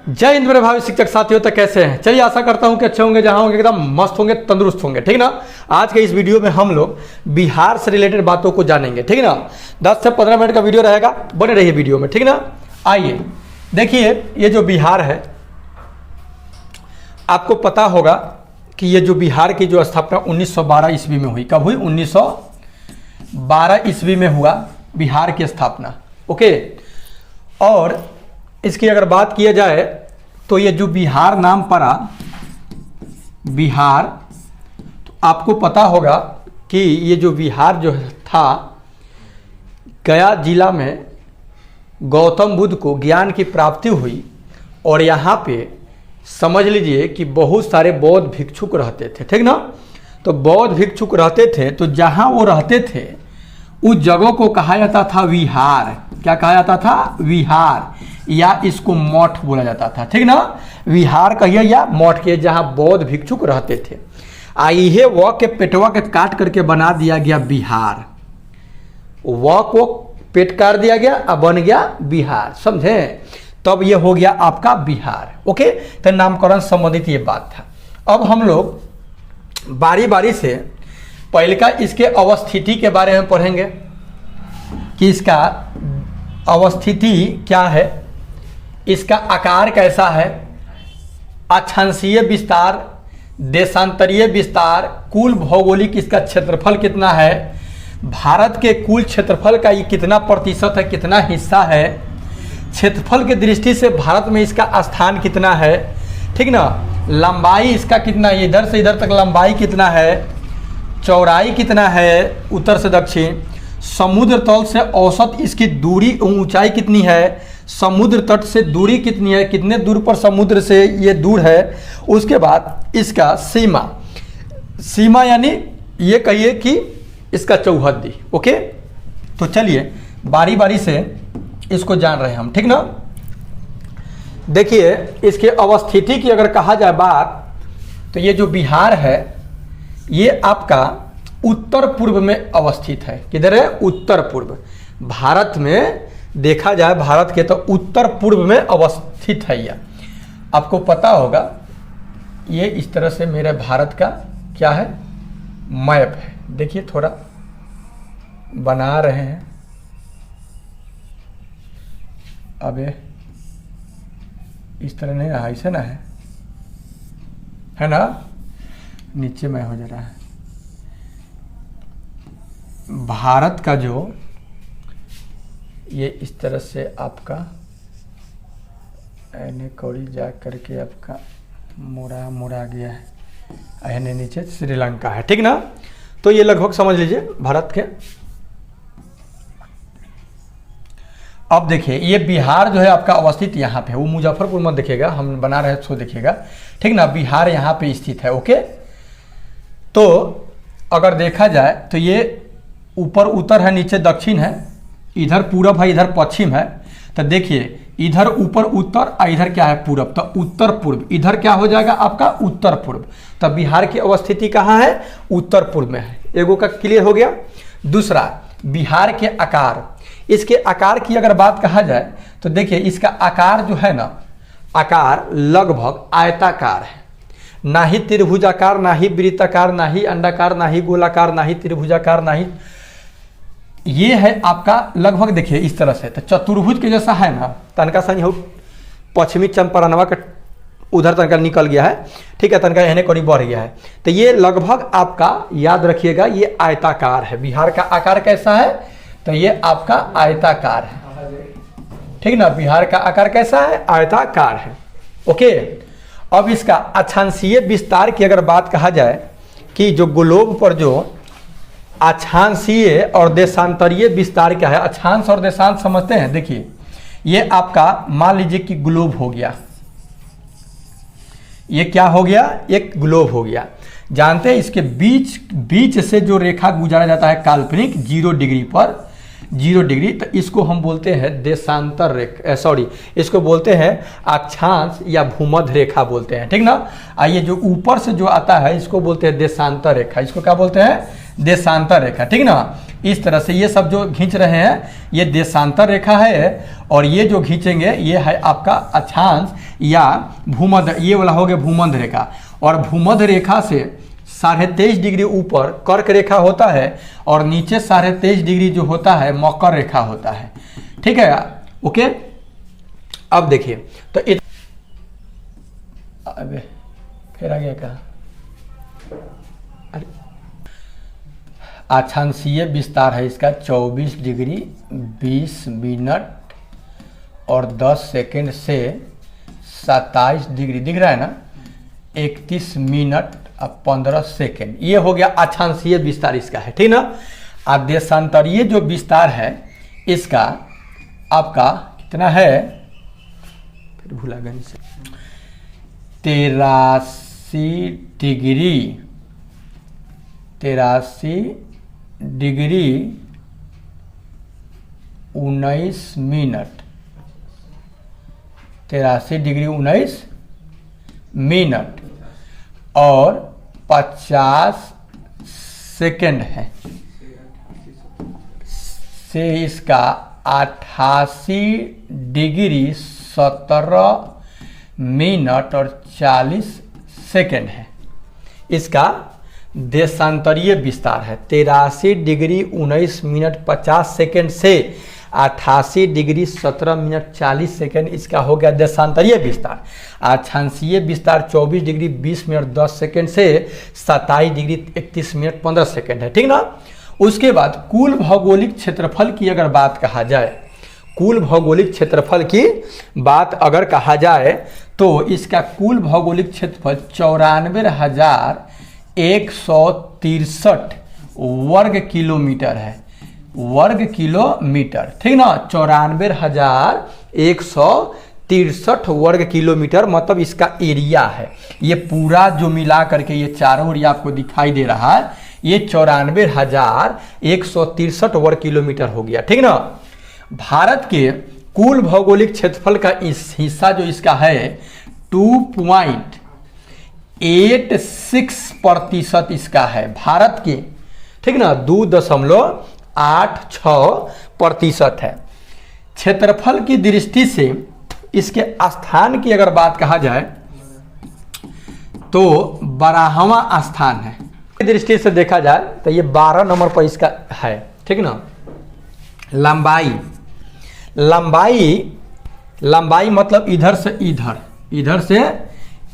जय हिंद मेरे भावी शिक्षक साथियों, तक कैसे हैं? चलिए आशा करता हूं कि अच्छे होंगे, जहां होंगे एकदम मस्त होंगे, तंदुरुस्त होंगे, ठीक ना। आज के इस वीडियो में हम लोग बिहार से रिलेटेड बातों को जानेंगे, ठीक ना। 10 से 15 मिनट का वीडियो रहेगा, बने रहिए वीडियो में, ठीक ना। आइए देखिए, ये जो बिहार है, आपको पता होगा कि ये जो बिहार की जो स्थापना 1912 ईस्वी में हुई। कब हुई? 1912 ईस्वी में हुआ बिहार की स्थापना। ओके, और इसकी अगर बात किया जाए तो ये जो बिहार नाम पड़ा बिहार, तो आपको पता होगा कि ये जो बिहार जो था, गया जिला में गौतम बुद्ध को ज्ञान की प्राप्ति हुई और यहाँ पे समझ लीजिए कि बहुत सारे बौद्ध भिक्षुक रहते थे, ठीक ना। तो बौद्ध भिक्षुक रहते थे, तो जहाँ वो रहते थे उस जगह को कहा जाता था विहार। क्या कहा जाता था? विहार, या इसको मठ बोला जाता था, ठीक ना। विहार कहिए या मठ के, जहाँ बौद्ध भिक्षुक रहते थे। आइए व के पेटवा के काट करके बना दिया गया बिहार। व को पेट काट दिया गया, अब बन गया बिहार, समझे। तब ये हो गया आपका बिहार। ओके, तो नामकरण संबंधित ये बात था। अब हम लोग बारी बारी से पहले का इसके अवस्थिति के बारे में पढ़ेंगे कि इसका अवस्थिति क्या है, इसका आकार कैसा है, अक्षांशीय विस्तार, देशांतरीय विस्तार, कुल भौगोलिक इसका क्षेत्रफल कितना है, भारत के कुल क्षेत्रफल का ये कितना प्रतिशत है, कितना हिस्सा है, क्षेत्रफल की दृष्टि से भारत में इसका स्थान कितना है, ठीक ना। लंबाई इसका कितना है, इधर से इधर तक लंबाई कितना है, चौड़ाई कितना है उत्तर से दक्षिण, समुद्र तल से औसत इसकी दूरी ऊंचाई कितनी है, समुद्र तट से दूरी कितनी है, कितने दूर पर समुद्र से ये दूर है। उसके बाद इसका सीमा, सीमा यानी ये कहिए कि इसका चौहद्दी। ओके, तो चलिए बारी बारी से इसको जान रहे हैं हम, ठीक ना। देखिए, इसके अवस्थिति की अगर कहा जाए बात, तो ये जो बिहार है ये आपका उत्तर पूर्व में अवस्थित है। किधर है? उत्तर पूर्व। भारत में देखा जाए, भारत के तो उत्तर पूर्व में अवस्थित है। यह आपको पता होगा, ये इस तरह से मेरे भारत का क्या है, मैप है। देखिए थोड़ा बना रहे हैं, अब ये इस तरह नहीं रहा, ऐसे ना है ना, नीचे में हो जा रहा है। भारत का जो ये इस तरह से आपका एने कौड़ी जा करके आपका मुड़ा गया है, एने नीचे श्रीलंका है, ठीक ना। तो ये लगभग समझ लीजिए भारत के। अब देखिए, ये बिहार जो है आपका अवस्थित यहाँ पे है। वो मुजफ्फरपुर मत देखिएगा, हम बना रहे सो देखिएगा, ठीक ना। बिहार यहाँ पे स्थित है। ओके, तो अगर देखा जाए तो ये ऊपर उत्तर है, नीचे दक्षिण है, इधर पूरब है, इधर पश्चिम है। तो देखिए, इधर ऊपर उत्तर और इधर क्या है, पूरब। तो उत्तर पूर्व, इधर क्या हो जाएगा आपका उत्तर पूर्व। तो बिहार की अवस्थिति कहाँ है? उत्तर पूर्व में है। एगो का क्लियर हो गया। दूसरा, बिहार के आकार, इसके आकार की अगर बात कहा जाए तो देखिए, इसका आकार जो है ना, आकार लगभग आयताकार है। ना ही त्रिभुजाकार, ना ही वृत्ताकार, ना ही अंडाकार, ना ही गोलाकार, ना ही त्रिभुजाकार, ना ही, ये है आपका लगभग देखिए इस तरह से। तो चतुर्भुज के जैसा है ना, तनका सा हो पश्चिमी चंपारणवा का उधर तनका निकल गया है, ठीक है, तनका एहने करीब बढ़ गया है। तो ये लगभग आपका याद रखिएगा, ये आयताकार है। बिहार का आकार कैसा है? तो ये आपका आयताकार है, ठीक ना। बिहार का आकार कैसा है? आयताकार है। ओके, अब इसका अक्षांशीय विस्तार की अगर बात कहा जाए कि जो ग्लोब पर जो अक्षांशीय और देशांतरीय विस्तार क्या है, अक्षांश और देशांश समझते हैं। देखिए, ये आपका मान लीजिए कि ग्लोब हो गया, ये क्या हो गया, एक ग्लोब हो गया। जानते हैं इसके बीच से जो रेखा गुजारा जाता है काल्पनिक 0 डिग्री पर, 0 डिग्री, तो इसको हम बोलते हैं देशांतर रेखा, सॉरी, इसको बोलते हैं अक्षांश या भूमध्य रेखा बोलते हैं, ठीक ना। आइए, जो ऊपर से जो आता है इसको बोलते हैं देशांतर रेखा। इसको क्या बोलते हैं? देशांतर रेखा, ठीक ना। इस तरह से ये सब जो खींच रहे हैं ये देशांतर रेखा है, और ये जो खींचेंगे ये है आपका अक्षांश या भूमध्य, ये वाला हो गया भूमध्य रेखा। और भूमध्य रेखा से 23.5 डिग्री ऊपर कर्क रेखा होता है, और नीचे 23.5 डिग्री जो होता है मकर रेखा होता है। ठीक है, ओके। अब देखिए तो अबे फिर आ गया कहा, अरे अक्षांशीय विस्तार है इसका 24 डिग्री 20 मिनट और 10 सेकेंड से 27 डिग्री, दिख रहा है ना, 31 मिनट और 15 सेकेंड, ये हो गया अक्षांशीय विस्तार इसका है, ठीक ना। अब देशांतरीय जो विस्तार है इसका आपका कितना है, फिर भूला गया से 83 डिग्री 19 मिनट, 83 डिग्री 19 मिनट और 50 सेकेंड है, से इसका 88 डिग्री 17 मिनट और 40 सेकेंड है। इसका देशांतरीय विस्तार है 83 डिग्री 19 मिनट 50 सेकेंड से 88 डिग्री 17 मिनट 40 सेकेंड, इसका हो गया देशांतरीय विस्तार। अक्षांशीय विस्तार 24 डिग्री 20 मिनट 10 सेकेंड से 27 डिग्री 31 मिनट 15 सेकेंड है, ठीक ना। उसके बाद कुल भौगोलिक क्षेत्रफल की अगर बात कहा जाए, कुल भौगोलिक क्षेत्रफल की बात अगर कहा जाए तो इसका कुल भौगोलिक क्षेत्रफल 94,163 वर्ग किलोमीटर है, वर्ग किलोमीटर, ठीक ना। 94,163 वर्ग किलोमीटर मतलब इसका एरिया है। ये पूरा जो मिला करके ये चारों एरिया आपको दिखाई दे रहा है, ये 94,163 वर्ग किलोमीटर हो गया, ठीक ना। भारत के कुल भौगोलिक क्षेत्रफल का इस हिस्सा जो इसका है 2.86% इसका है भारत के, ठीक ना, 2.86% है। क्षेत्रफल की दृष्टि से इसके स्थान की अगर बात कहा जाए तो 12वां स्थान है। दृष्टि से देखा जाए तो ये 12 नंबर पर इसका है, ठीक ना। लंबाई, लंबाई मतलब इधर से इधर, इधर से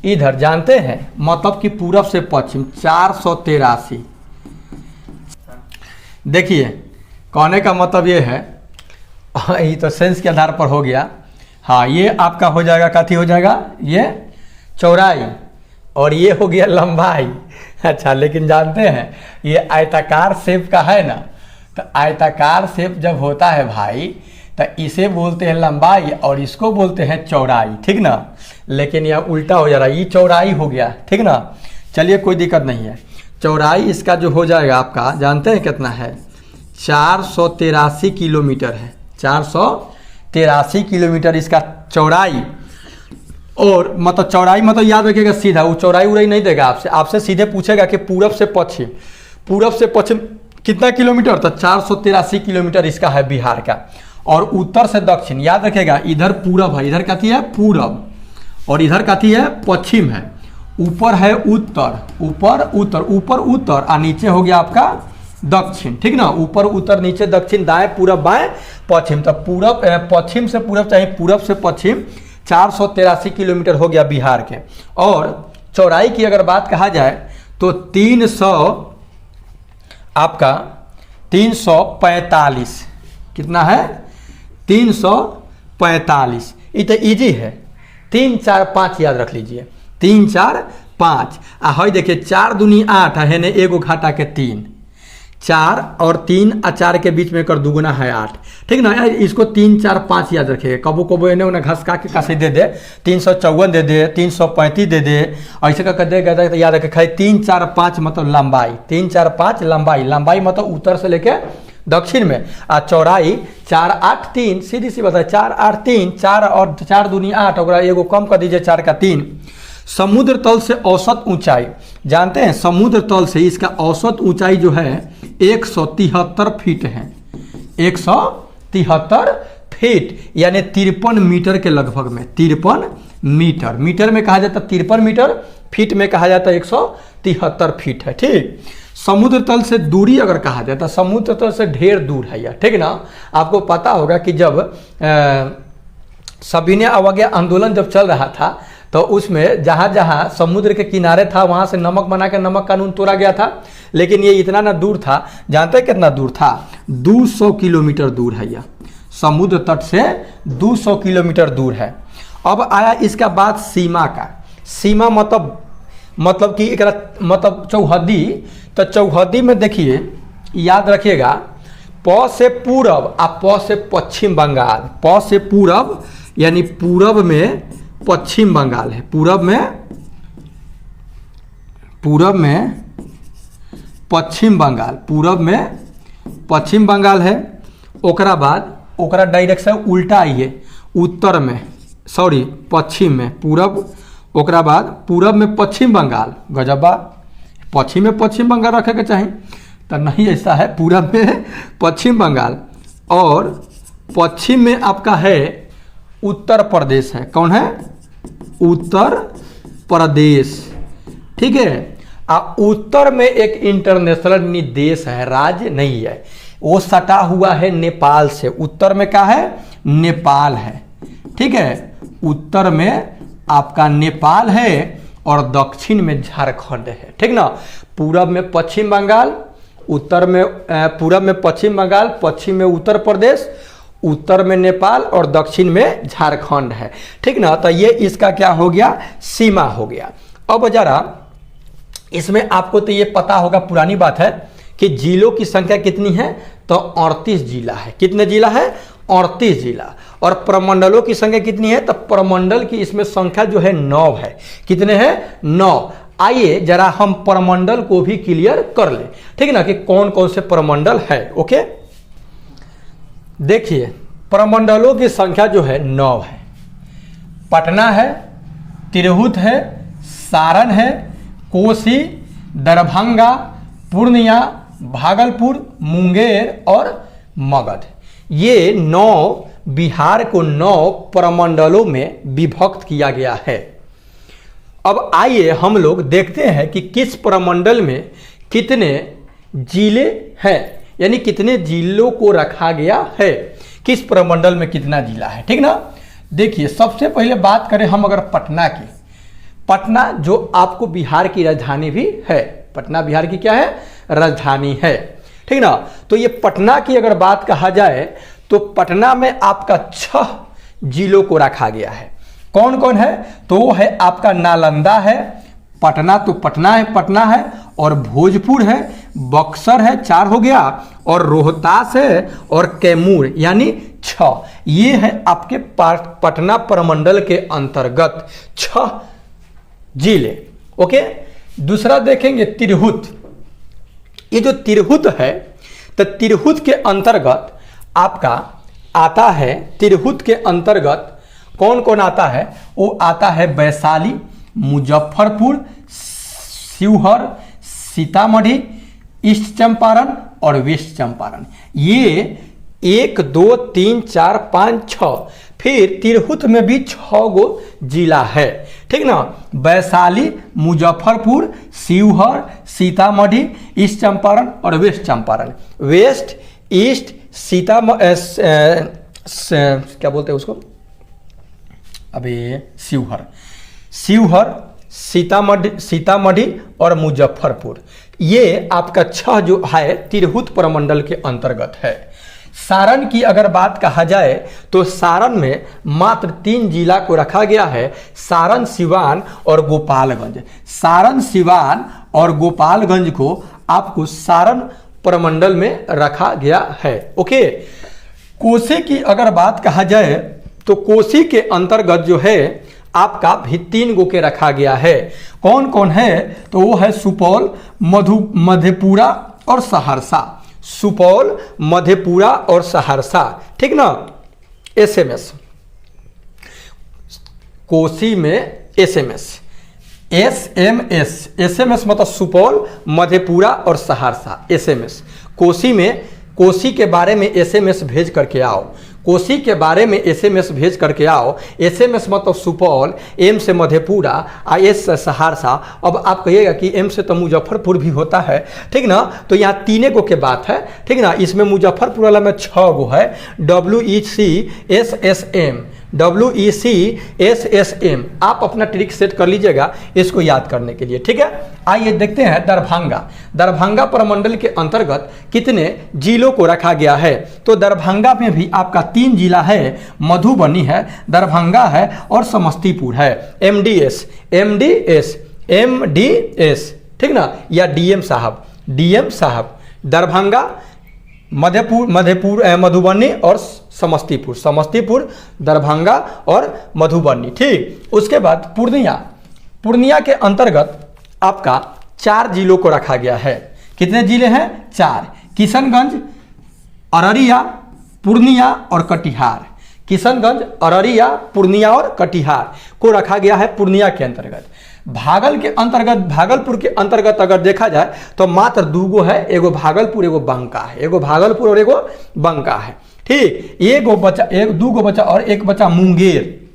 इधर, जानते हैं मतलब कि पूरब से पश्चिम 483। देखिए कहने का मतलब ये है, ये तो सेंस के आधार पर हो गया। हाँ, ये आपका हो जाएगा, कथी हो जाएगा, ये चौड़ाई, और ये हो गया लंबाई। अच्छा, लेकिन जानते हैं ये आयताकार शेप का है ना, तो आयताकार शेप जब होता है भाई तो इसे बोलते हैं लंबाई और इसको बोलते हैं चौड़ाई, ठीक ना। लेकिन यह उल्टा हो जा रहा है, ये चौड़ाई हो गया, ठीक ना। चलिए कोई दिक्कत नहीं है। चौड़ाई इसका जो हो जाएगा आपका, जानते हैं कितना है, 483 किलोमीटर है, 483 किलोमीटर इसका चौड़ाई। और मतलब चौड़ाई मतलब याद रखिएगा सीधा, वो चौड़ाई उड़ाई नहीं देगा आपसे, आपसे सीधे पूछेगा कि पूरब से पश्चिम, पूरब से पश्चिम कितना किलोमीटर, तो 483 किलोमीटर इसका है बिहार का। और उत्तर से दक्षिण याद रखेगा, इधर पूरब है, इधर कथी है पूरब, और इधर कथी है पश्चिम है। ऊपर है उत्तर, ऊपर उत्तर, ऊपर उत्तर और नीचे हो गया आपका दक्षिण, ठीक ना। ऊपर उत्तर नीचे दक्षिण, दाएं पूरब बाएं पश्चिम, तो पूरब पश्चिम से पूरब चाहे पूरब से पश्चिम 483 किलोमीटर हो गया बिहार के। और चौड़ाई की अगर बात कहा जाए तो 345 कितना है, 345। ये तो ईजी है, 3 4 5 याद रख लीजिए, 3 4 5। हई देखिए 4 दूनी 8 है ने, एगो घाटा के 3, 4 और 3 और 4 के बीच में कर दुगुना है 8, ठीक ना। इसको 3 4 5 याद रखिएगा, कबो कबो इन्हें उन्हें घसका के कैसे दे दे, 354 दे दे, 335 दे दे, ऐसे करके देगा तो याद रखे खाली 3 4 5 मतलब लंबाई, 3 4 5 लंबाई, लंबाई मतलब उत्तर से लेके दक्षिण में। और चौड़ाई 4 8 3, सीधी सी बात है, 4 8 3, 4 और 4 दूनी 8, और एगो कम कर दीजिए 4 का 3। समुद्र तल से औसत ऊंचाई, जानते हैं समुद्र तल से इसका औसत ऊंचाई जो है 173 फीट है। 173 फीट यानी 53 मीटर के लगभग में। 53 मीटर, मीटर में कहा जाता है 53 मीटर, फीट में कहा जाता है 173 फीट है। ठीक, समुद्र तल से दूरी अगर कहा जाए तो समुद्र तल से ढेर दूर है यह। ठीक ना, आपको पता होगा कि जब सविनय अवज्ञा आंदोलन जब चल रहा था तो उसमें जहाँ जहाँ समुद्र के किनारे था वहाँ से नमक बना के नमक कानून तोड़ा गया था, लेकिन ये इतना ना दूर था, जानते हैं कितना दूर था? 200 किलोमीटर दूर है यह, समुद्र तट से 200 किलोमीटर दूर है। अब आया इसका बाद सीमा का। सीमा मतलब कि एक मतलब चौहद्दी। तो चौहद्दी में देखिए, याद रखिएगा, प से पूरब आ प से पश्चिम बंगाल। प से पूरब यानी पूरब में पश्चिम बंगाल है। पूरब में पश्चिम बंगाल, पूरब में पश्चिम बंगाल है। ओकरा बाद ओकरा डायरेक्शन उल्टा आइए, उत्तर में, सॉरी पश्चिम में पूरब, ओकरा बाद पूरब में पश्चिम बंगाल। गजबा, पश्चिम में पश्चिम बंगाल रखे के चाहिए तो नहीं, ऐसा है पूरब में पश्चिम बंगाल और पश्चिम में आपका है उत्तर प्रदेश है। कौन है? उत्तर प्रदेश। ठीक है, उत्तर में एक इंटरनेशनल निदेश है, राज्य नहीं है, वो सटा हुआ है नेपाल से। उत्तर में क्या है? नेपाल है। ठीक है, उत्तर में आपका नेपाल है और दक्षिण में झारखंड है। ठीक ना, पूरब में पश्चिम बंगाल, उत्तर में पूरब में पश्चिम बंगाल, पश्चिम में उत्तर प्रदेश, उत्तर में नेपाल और दक्षिण में झारखंड है। ठीक ना, तो ये इसका क्या हो गया? सीमा हो गया। अब जरा इसमें आपको तो ये पता होगा, पुरानी बात है कि जिलों की संख्या कितनी है? तो 38 जिला है। कितने जिला है? 38 जिला। और प्रमंडलों की संख्या कितनी है? तो प्रमंडल की इसमें संख्या जो है 9 है। कितने हैं? 9। आइए जरा हम प्रमंडल को भी क्लियर कर ले, ठीक ना, कि कौन कौन से प्रमंडल है। ओके, देखिए प्रमंडलों की संख्या जो है 9 है। पटना है, तिरहुत है, सारण है, कोसी, दरभंगा, पूर्णिया, भागलपुर, मुंगेर और मगध। ये 9 बिहार को 9 प्रमंडलों में विभक्त किया गया है। अब आइए हम लोग देखते हैं कि किस प्रमंडल में कितने जिले हैं, यानी कितने जिलों को रखा गया है, किस प्रमंडल में कितना जिला है। ठीक ना, देखिए सबसे पहले बात करें हम अगर पटना की। पटना जो आपको बिहार की राजधानी भी है, पटना बिहार की क्या है? राजधानी है। ठीक ना, तो ये पटना की अगर बात कहा जाए तो पटना में आपका 6 जिलों को रखा गया है। कौन कौन है? तो वो है आपका नालंदा है, पटना तो पटना है और भोजपुर है, बक्सर है, 4 हो गया, और रोहतास है और कैमूर, यानी 6। ये है आपके पटना प्रमंडल के अंतर्गत 6 जिले। ओके, दूसरा देखेंगे तिरहुत। ये जो तिरहुत है, तो तिरहुत के अंतर्गत आपका आता है, तिरहुत के अंतर्गत कौन कौन आता है? वो आता है वैशाली, मुजफ्फरपुर, शिवहर, सीतामढ़ी, ईस्ट चंपारण और वेस्ट चंपारण। ये 1 2 3 4 5 6, फिर तिरहुत में भी 6 गो जिला है। ठीक ना, वैशाली, मुजफ्फरपुर, शिवहर, सीतामढ़ी, ईस्ट चंपारण और वेस्ट चंपारण। वेस्ट, ईस्ट, क्या बोलते हैं उसको, अभी शिवहर, सीतामढ़ी और मुजफ्फरपुर। ये आपका 6 जो है तिरहुत प्रमंडल के अंतर्गत है। सारण की अगर बात कहा जाए तो सारण में मात्र 3 जिला को रखा गया है, सारण, सिवान और गोपालगंज। सारण, सिवान और गोपालगंज को आपको सारण प्रमंडल में रखा गया है। ओके, कोसी की अगर बात कहा जाए तो कोसी के अंतर्गत जो है आपका भी 3 गो के रखा गया है। कौन कौन है? तो वो है सुपौल, मधेपुरा और सहरसा। सुपौल, मधेपुरा और सहरसा। ठीक ना, एसएमएस, कोसी में एसएमएस, SMS, SMS मतलब सुपौल, मधेपुरा और सहरसा। SMS कोसी में, कोसी के बारे में SMS भेज करके आओ, कोसी के बारे में SMS भेज करके आओ। SMS मतलब सुपौल, M से मधेपुरा, S से सहरसा। अब आप कहिएगा कि M से तो मुजफ्फरपुर भी होता है, ठीक ना, तो यहाँ 3 गो के बात है, ठीक ना। इसमें मुजफ्फरपुर वाला में 6 गो है, WECSSM, WECSSM। आप अपना ट्रिक सेट कर लीजिएगा इसको याद करने के लिए, ठीक है। आइए देखते हैं दरभंगा। दरभंगा प्रमंडल के अंतर्गत कितने जिलों को रखा गया है? तो दरभंगा में भी आपका 3 जिला है, मधुबनी है, दरभंगा है और समस्तीपुर है। MDS, MDS, MDS, ठीक ना, या DM साहब, DM साहब। दरभंगा, मधुबनी और समस्तीपुर, समस्तीपुर, दरभंगा और मधुबनी, ठीक। उसके बाद पूर्णिया, पूर्णिया के अंतर्गत आपका 4 जिलों को रखा गया है। कितने जिले हैं? 4, किशनगंज, अररिया, पूर्णिया और कटिहार। किशनगंज, अररिया, पूर्णिया और कटिहार को रखा गया है पूर्णिया के अंतर्गत। भागलपुर के अंतर्गत अगर देखा जाए तो मात्र 2 गो है, एगो भागलपुर एगो बंका है, एगो भागलपुर और एगो बंका है, ठीक। 2 गो बचा और एक बचा मुंगेर।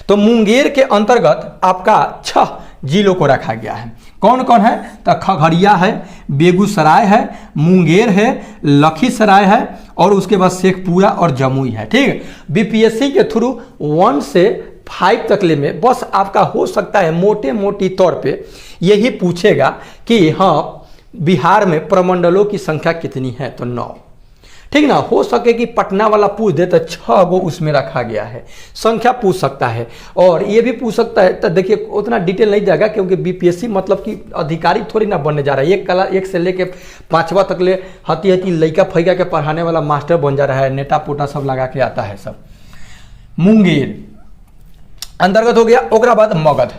तो मुंगेर के अंतर्गत आपका 6 जिलों को रखा गया है। कौन कौन है? तो खगड़िया है, बेगूसराय है, मुंगेर है, लखीसराय है और उसके बाद शेखपुरा और जमुई है, ठीक। BPSC के थ्रू 1 से 5 तकले में बस आपका हो सकता है मोटे मोटी तौर पे यही पूछेगा कि हाँ बिहार में प्रमंडलों की संख्या कितनी है, तो 9, ठीक ना। हो सके कि पटना वाला पूछ दे तो 6 गो उसमें रखा गया है, संख्या पूछ सकता है। और ये भी पूछ सकता है, तो देखिए उतना डिटेल नहीं जाएगा क्योंकि BPSC मतलब कि अधिकारी थोड़ी ना बनने जा रहा है। एक से लेके 5वां तक ले हती लड़का फैका के पढ़ाने वाला मास्टर बन जा रहा है, नेटा पोटा सब लगा के आता है सब। मुंगेर अंतर्गत हो गया। ओकरा बाद मगध,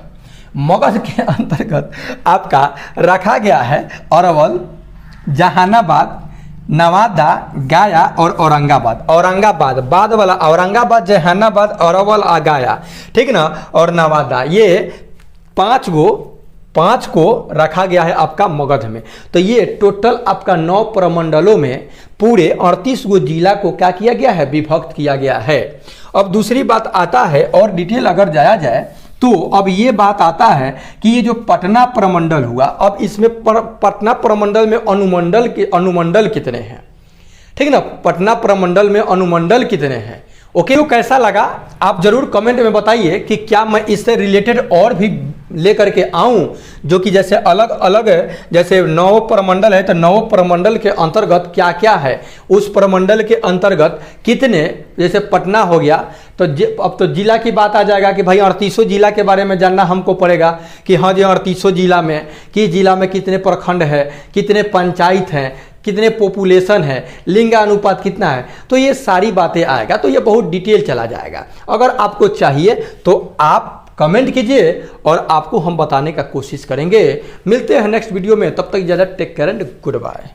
मगध के अंतर्गत आपका रखा गया है अरवल, जहानाबाद, नवादा, गया और औरंगाबाद। औरंगाबाद, बाद वाला औरंगाबाद, जहानाबाद, अरवल आ गया, ठीक ना, और नवादा, ये 5 को रखा गया है आपका मगध में। तो ये टोटल आपका 9 प्रमंडलों में पूरे 38 गो जिला को क्या किया गया है? विभक्त किया गया है। अब दूसरी बात आता है और डिटेल अगर जाया जाए तो अब ये बात आता है कि ये जो पटना प्रमंडल हुआ, अब इसमें पटना प्रमंडल में अनुमंडल कितने हैं, ठीक ना। पटना प्रमंडल में अनुमंडल कितने हैं? ओके, तो कैसा लगा आप जरूर कमेंट में बताइए कि क्या मैं इससे रिलेटेड और भी लेकर के आऊं, जो कि जैसे अलग अलग जैसे 9 प्रमंडल है तो 9 प्रमंडल के अंतर्गत क्या क्या है, उस प्रमंडल के अंतर्गत कितने, जैसे पटना हो गया तो अब तो जिला की बात आ जाएगा कि भाई 38 जिला के बारे में जानना हमको पड़ेगा कि हाँ जी 38 जिला में जिला में कितने प्रखंड है, कितने पंचायत हैं, कितने पॉपुलेशन है, लिंग अनुपात कितना है, तो ये सारी बातें आएगा। तो ये बहुत डिटेल चला जाएगा। अगर आपको चाहिए तो आप कमेंट कीजिए और आपको हम बताने का कोशिश करेंगे। मिलते हैं नेक्स्ट वीडियो में, तब तक इजाजत, take care and good bye.